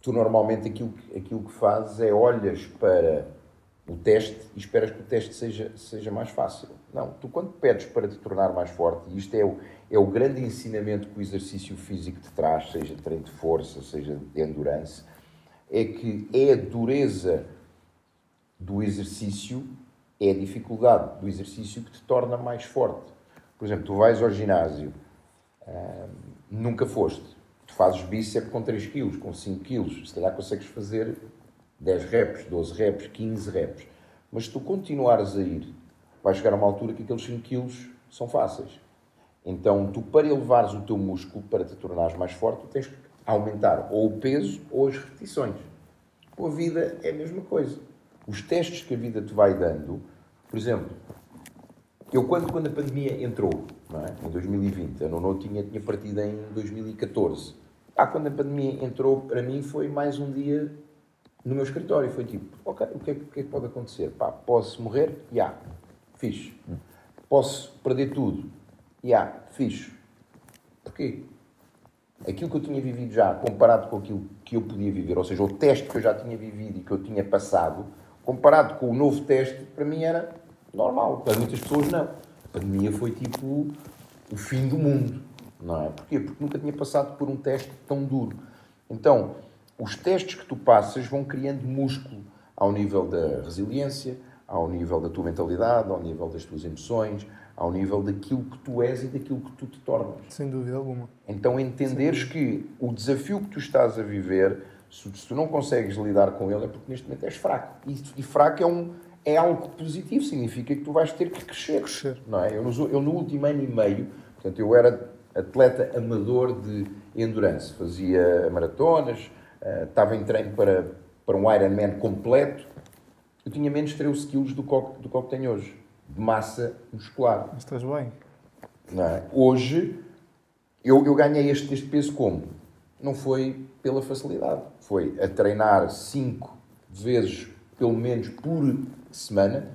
tu normalmente aquilo que fazes é olhas para o teste e esperas que o teste seja mais fácil. Não, tu quando pedes para te tornar mais forte, e isto é o grande ensinamento que o exercício físico te traz, seja de treino de força, seja de endurance, é que é a dureza do exercício, é a dificuldade do exercício que te torna mais forte. Por exemplo, tu vais ao ginásio, nunca foste, tu fazes bíceps com 3 kg, com 5 kg, se calhar consegues fazer 10 reps, 12 reps, 15 reps. Mas se tu continuares a ir, vai chegar a uma altura que aqueles 5 kg são fáceis. Então, tu para elevares o teu músculo, para te tornares mais forte, tu tens que aumentar ou o peso ou as repetições. Com a vida é a mesma coisa. Os testes que a vida te vai dando, por exemplo, eu quando a pandemia entrou, não é? Em 2020, a Nono tinha partido em 2014. Quando a pandemia entrou, para mim foi mais um dia no meu escritório. Foi tipo, ok, o que é que pode acontecer? Posso morrer? Fixe. Posso perder tudo? Fixe. Porquê? Aquilo que eu tinha vivido já, comparado com aquilo que eu podia viver, ou seja, o teste que eu já tinha vivido e que eu tinha passado, comparado com o novo teste, para mim era normal. Para muitas pessoas, não. A pandemia foi tipo o fim do mundo, não é? Porquê? Porque nunca tinha passado por um teste tão duro. Então, os testes que tu passas vão criando músculo ao nível da resiliência, ao nível da tua mentalidade, ao nível das tuas emoções, ao nível daquilo que tu és e daquilo que tu te tornas. Sem dúvida alguma. Então entenderes que o desafio que tu estás a viver, se tu não consegues lidar com ele, é porque neste momento és fraco. E fraco é algo positivo, significa que tu vais ter que crescer. Não é? Eu no último ano e meio, portanto, eu era atleta amador de endurance, fazia maratonas, estava em treino para um Ironman completo. Eu tinha menos 13 quilos do que tenho hoje. de massa muscular. Mas estás bem. Não é? Hoje, eu ganhei este peso como? Não foi pela facilidade. Foi a treinar 5 vezes, pelo menos, por semana,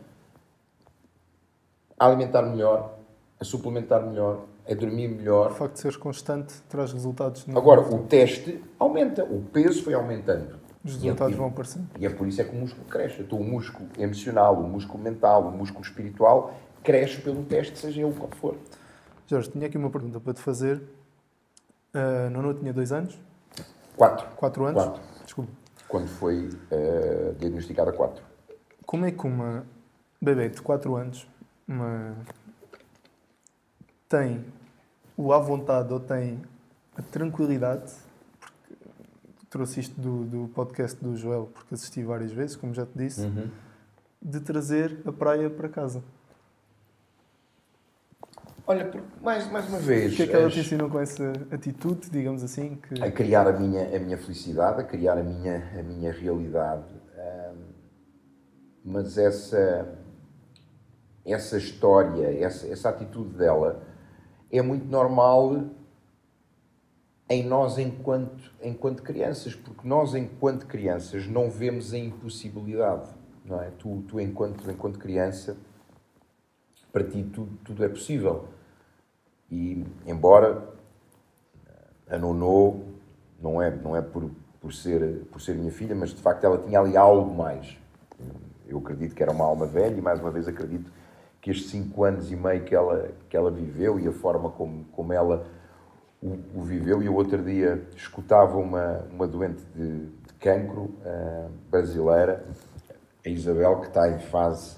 a alimentar melhor, a suplementar melhor, a dormir melhor. O facto de seres constante traz resultados. Agora, o teste aumenta, o peso foi aumentando. Os resultados vão aparecendo. E é por isso é que o músculo cresce. Então, o músculo emocional, o músculo mental, o músculo espiritual cresce pelo teste, seja ele qual for. Jorge, tinha aqui uma pergunta para te fazer. Nono tinha 2 anos? 4. 4 anos? 4. Desculpa. Quando foi diagnosticada 4. Como é que uma bebê de 4 anos tem o à vontade ou tem a tranquilidade, porque trouxe isto do podcast do Joel, porque assisti várias vezes, como já te disse, de trazer a praia para casa? Olha, mais uma vez... O que é que ela te ensinou com essa atitude, digamos assim? A criar a minha felicidade, a criar a minha realidade. Mas essa história, essa atitude dela é muito normal em nós enquanto crianças, porque nós enquanto crianças não vemos a impossibilidade, não é? Tu enquanto criança, para ti tudo é possível. E embora a Nono não é por ser minha filha, mas de facto ela tinha ali algo mais. Eu acredito que era uma alma velha e mais uma vez acredito que estes 5 anos e meio que ela viveu e a forma como ela o viveu. E eu outro dia escutava uma doente de cancro brasileira, a Isabel, que está em fase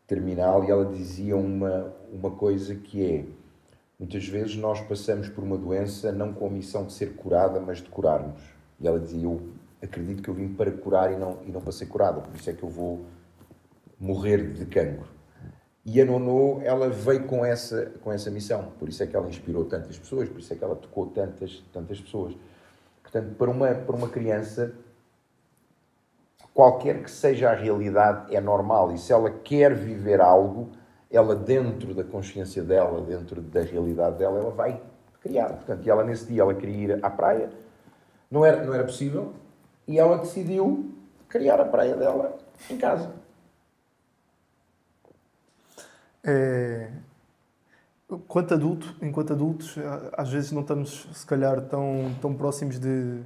terminal, e ela dizia uma coisa que é: muitas vezes nós passamos por uma doença não com a missão de ser curada, mas de curarmos. E ela dizia: eu acredito que eu vim para curar e não para ser curada, por isso é que eu vou morrer de cancro. E a Nono, ela veio com essa missão, por isso é que ela inspirou tantas pessoas, por isso é que ela tocou tantas pessoas. Portanto, para uma criança, qualquer que seja a realidade, é normal. E se ela quer viver algo, ela, dentro da consciência dela, dentro da realidade dela, ela vai criar. Portanto, e ela, nesse dia, ela queria ir à praia, não era possível, e ela decidiu criar a praia dela em casa. Enquanto adultos, às vezes não estamos, se calhar, tão próximos de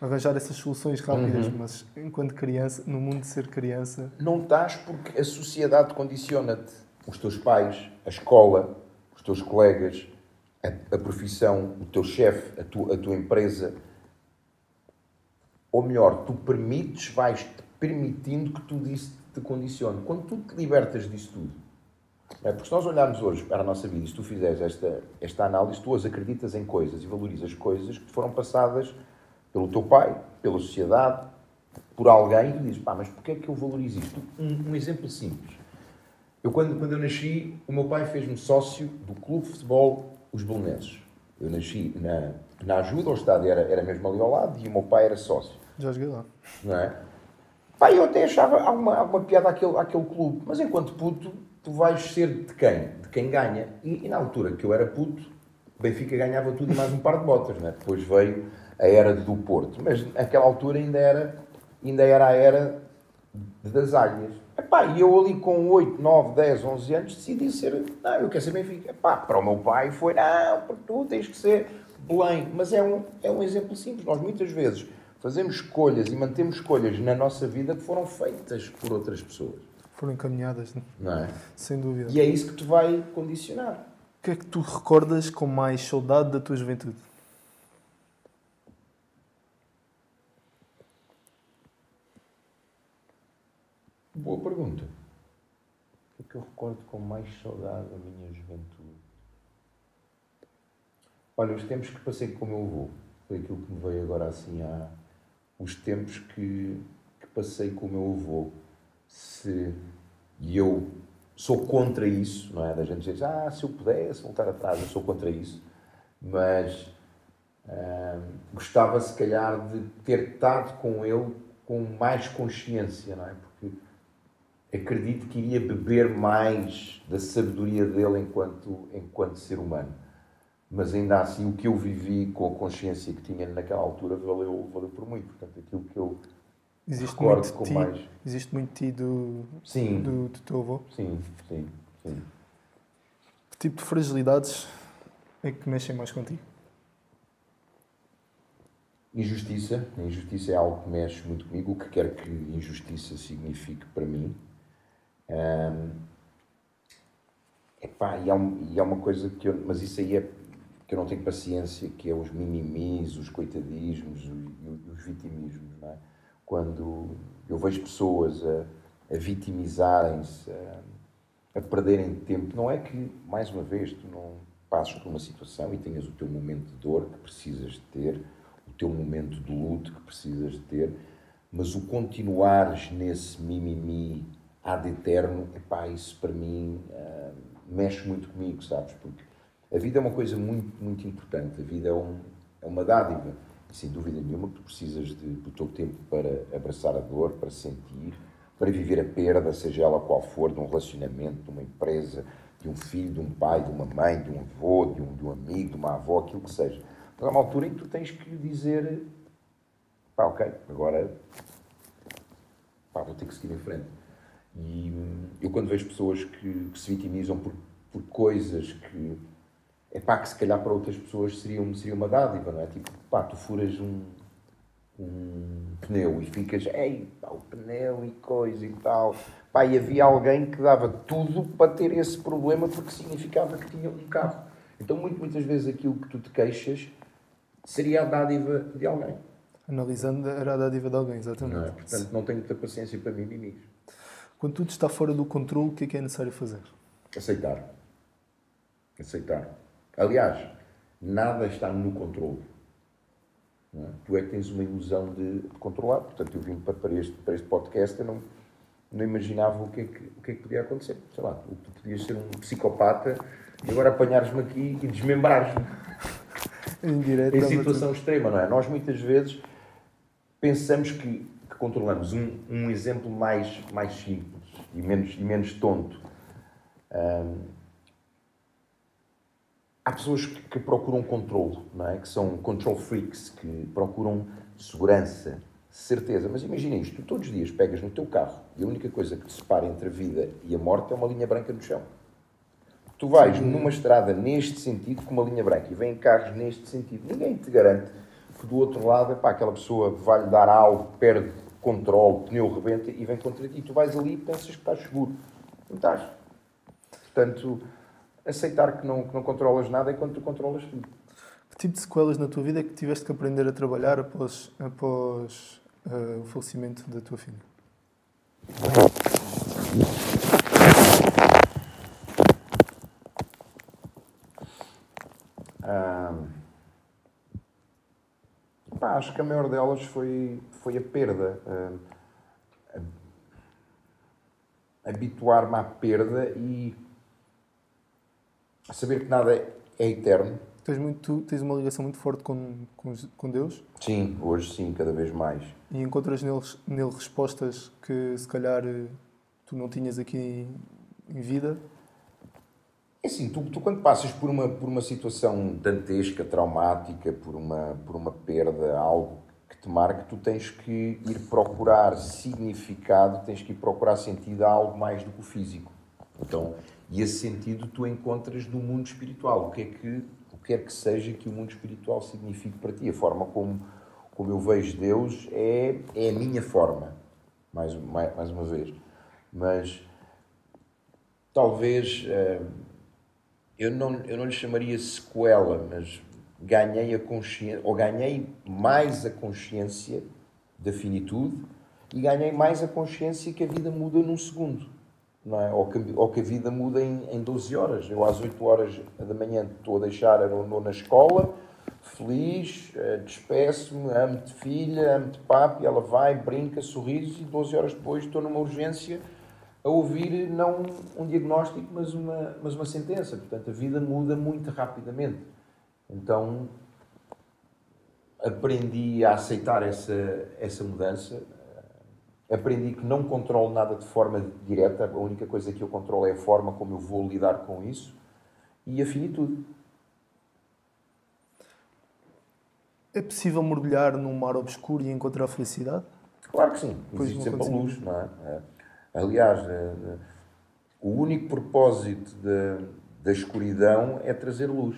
arranjar essas soluções rápidas, mas enquanto criança, no mundo de ser criança... Não estás, porque a sociedade condiciona-te. Os teus pais, a escola, os teus colegas, a profissão, o teu chefe, a tua empresa. Ou melhor, tu vais-te permitindo que tudo isso te condicione. Quando tu te libertas disso tudo, porque se nós olharmos hoje para a nossa vida e se tu fizeres esta análise, tu hoje acreditas em coisas e valorizas coisas que te foram passadas pelo teu pai, pela sociedade, por alguém, e tu dizes: mas porquê é que eu valorizo isto? Um exemplo simples. Quando eu nasci, o meu pai fez-me sócio do Clube de Futebol Os Belenenses. Eu nasci na ajuda, o estádio era mesmo ali ao lado, e o meu pai era sócio. Já joguei lá. Não é? Eu até achava alguma piada àquele clube, mas enquanto puto, tu vais ser de quem? De quem ganha. E na altura que eu era puto, o Benfica ganhava tudo e mais um par de botas, não é? Depois veio a era do Porto, mas naquela altura ainda era a era das águias. E eu ali com 8, 9, 10, 11 anos decidi ser... eu quero ser Benfica. Para o meu pai foi: porque tu tens que ser Belém. Mas é um exemplo simples. Nós muitas vezes fazemos escolhas e mantemos escolhas na nossa vida que foram feitas por outras pessoas. Foram encaminhadas, não é? Sem dúvida. E é isso que te vai condicionar. O que é que tu recordas com mais saudade da tua juventude? Boa pergunta. O que é que eu recordo com mais saudade da minha juventude? Olha, os tempos que passei com o meu avô. Foi aquilo que me veio agora assim os tempos que passei com o meu avô. E eu sou contra isso, não é? Da gente dizer: se eu pudesse voltar atrás, eu sou contra isso. Mas gostava, se calhar, de ter estado com ele com mais consciência, não é? Porque acredito que iria beber mais da sabedoria dele enquanto ser humano. Mas ainda assim, o que eu vivi com a consciência que tinha naquela altura valeu por muito. Portanto, aquilo que eu recordo com mais... Existe muito de ti do teu avô? Sim. Que tipo de fragilidades é que mexem mais contigo? Injustiça. A injustiça é algo que mexe muito comigo, o que quer que injustiça signifique para mim. E há uma coisa que eu... Mas isso aí é que eu não tenho paciência, que é os mimimis, os coitadismos e os vitimismos, não é? Quando eu vejo pessoas a vitimizarem-se, a perderem tempo, não é que, mais uma vez, tu não passes por uma situação e tenhas o teu momento de dor que precisas de ter, o teu momento de luto que precisas de ter, mas o continuares nesse mimimi ad eterno, isso para mim mexe muito comigo, sabes? Porque a vida é uma coisa muito, muito importante. A vida é uma dádiva. E, sem dúvida nenhuma, que tu precisas do teu tempo para abraçar a dor, para sentir, para viver a perda, seja ela qual for, de um relacionamento, de uma empresa, de um filho, de um pai, de uma mãe, de um avô, de um amigo, de uma avó, aquilo que seja. Mas há uma altura em que tu tens que dizer ok, agora vou ter que seguir em frente. E eu quando vejo pessoas que se vitimizam por coisas que se calhar para outras pessoas seria uma dádiva, não é? Tipo, tu furas um pneu e ficas, o pneu e coisa e tal. E havia alguém que dava tudo para ter esse problema porque significava que tinha um carro. Então, muitas vezes aquilo que tu te queixas seria a dádiva de alguém. Analisando, era a dádiva de alguém, exatamente. Não é? Portanto, não tenho muita paciência para mimimis. Quando tudo está fora do controle, o que é necessário fazer? Aceitar. Aliás, nada está no controle. Não é? Tu é que tens uma ilusão de controlar. Portanto, eu vim para este podcast, eu não imaginava o que é que podia acontecer. Sei lá, tu podias ser um psicopata e agora apanhares-me aqui e desmembrares-me. Em situação extrema, não é? Nós muitas vezes pensamos que controlamos. Um exemplo mais simples e menos tonto. Há pessoas que procuram controle, não é? Que são control freaks, que procuram segurança, certeza. Mas imagina isto, tu todos os dias pegas no teu carro e a única coisa que te separa entre a vida e a morte é uma linha branca no chão. Tu vais numa estrada neste sentido com uma linha branca e vêm carros neste sentido. Ninguém te garante que do outro lado, aquela pessoa vai-lhe dar algo, perde controle, o pneu rebenta e vem contra ti. Tu vais ali e pensas que estás seguro. Não estás. Portanto, aceitar que não controlas nada é quando tu controlas tudo. Que tipo de sequelas na tua vida é que tiveste que aprender a trabalhar após o falecimento da tua filha? Acho que a maior delas foi a perda. Habituar-me à perda e saber que nada é eterno. Tens uma ligação muito forte com Deus? Sim, hoje sim, cada vez mais. E encontras nele respostas que se calhar tu não tinhas aqui em vida? É assim, tu quando passas por uma situação dantesca, traumática, por uma perda, algo que te marca, tu tens que ir procurar significado, tens que ir procurar sentido a algo mais do que o físico. Então, e esse sentido tu encontras no mundo espiritual. O que quer que seja que o mundo espiritual signifique para ti. A forma como eu vejo Deus é a minha forma, mais uma vez. Mas talvez eu não lhe chamaria sequela, mas ganhei a consciência, ou ganhei mais a consciência da finitude e ganhei mais a consciência que a vida muda num segundo. Não é? Ou que a vida muda em 12 horas. Eu às 8 horas da manhã estou a deixar a nona na escola, feliz, despeço-me, amo-te filha, amo-te papi, ela vai, brinca, sorriso e 12 horas depois estou numa urgência a ouvir não um diagnóstico, mas uma sentença. Portanto, a vida muda muito rapidamente. Então, aprendi a aceitar essa mudança Aprendi que não controlo nada de forma direta, a única coisa que eu controlo é a forma como eu vou lidar com isso, e a finitude. É possível mergulhar num mar obscuro e encontrar felicidade? Claro que sim, Pois existe não sempre a consigo. luz, não é? Aliás, o único propósito da escuridão é trazer luz.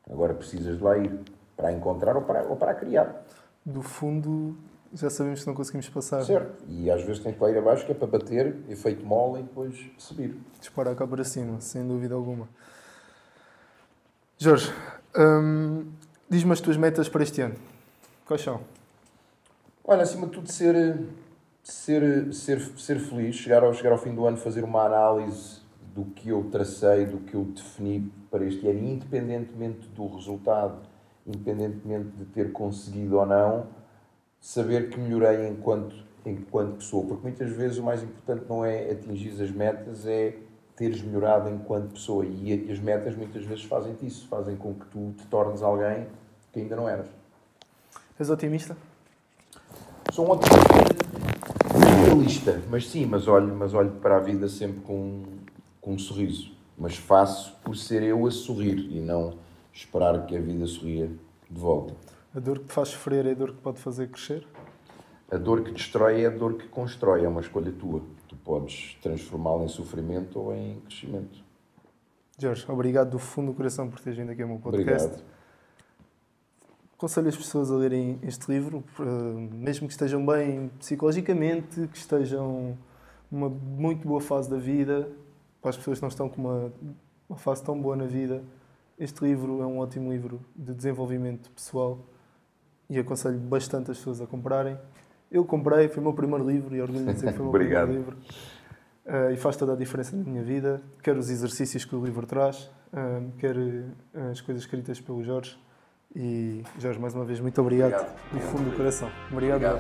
Agora precisas de lá ir para a encontrar ou para a criar. Do fundo, já sabemos que não conseguimos passar. Certo. E às vezes tens que lá ir abaixo, que é para bater, efeito mola e depois subir. Disparar cá para cima, sem dúvida alguma. Jorge, diz-me as tuas metas para este ano. Quais são? Olha, acima de tudo, ser feliz, chegar ao fim do ano, fazer uma análise do que eu tracei, do que eu defini para este ano, independentemente do resultado, independentemente de ter conseguido ou não, saber que melhorei enquanto pessoa. Porque muitas vezes o mais importante não é atingir as metas, é teres melhorado enquanto pessoa. E as metas muitas vezes fazem-te isso, fazem com que tu te tornes alguém que ainda não eras. És otimista? Sou um otimista realista, mas sim, mas olho para a vida sempre com um sorriso. Mas faço por ser eu a sorrir e não esperar que a vida sorria de volta. A dor que te faz sofrer é a dor que pode fazer crescer? A dor que destrói é a dor que constrói, é uma escolha tua. Tu podes transformá-la em sofrimento ou em crescimento. Jorge, obrigado do fundo do coração por teres vindo aqui ao meu podcast. Obrigado. Aconselho as pessoas a lerem este livro, mesmo que estejam bem psicologicamente, que estejam numa muito boa fase da vida, para as pessoas que não estão com uma fase tão boa na vida. Este livro é um ótimo livro de desenvolvimento pessoal e aconselho bastante as pessoas a comprarem. Eu comprei, foi o meu primeiro livro e orgulho de dizer que foi o meu primeiro livro. E faz toda a diferença na minha vida. Quero os exercícios que o livro traz, quero as coisas escritas pelo Jorge. E Jorge, mais uma vez, muito obrigado do fundo do coração. Obrigado.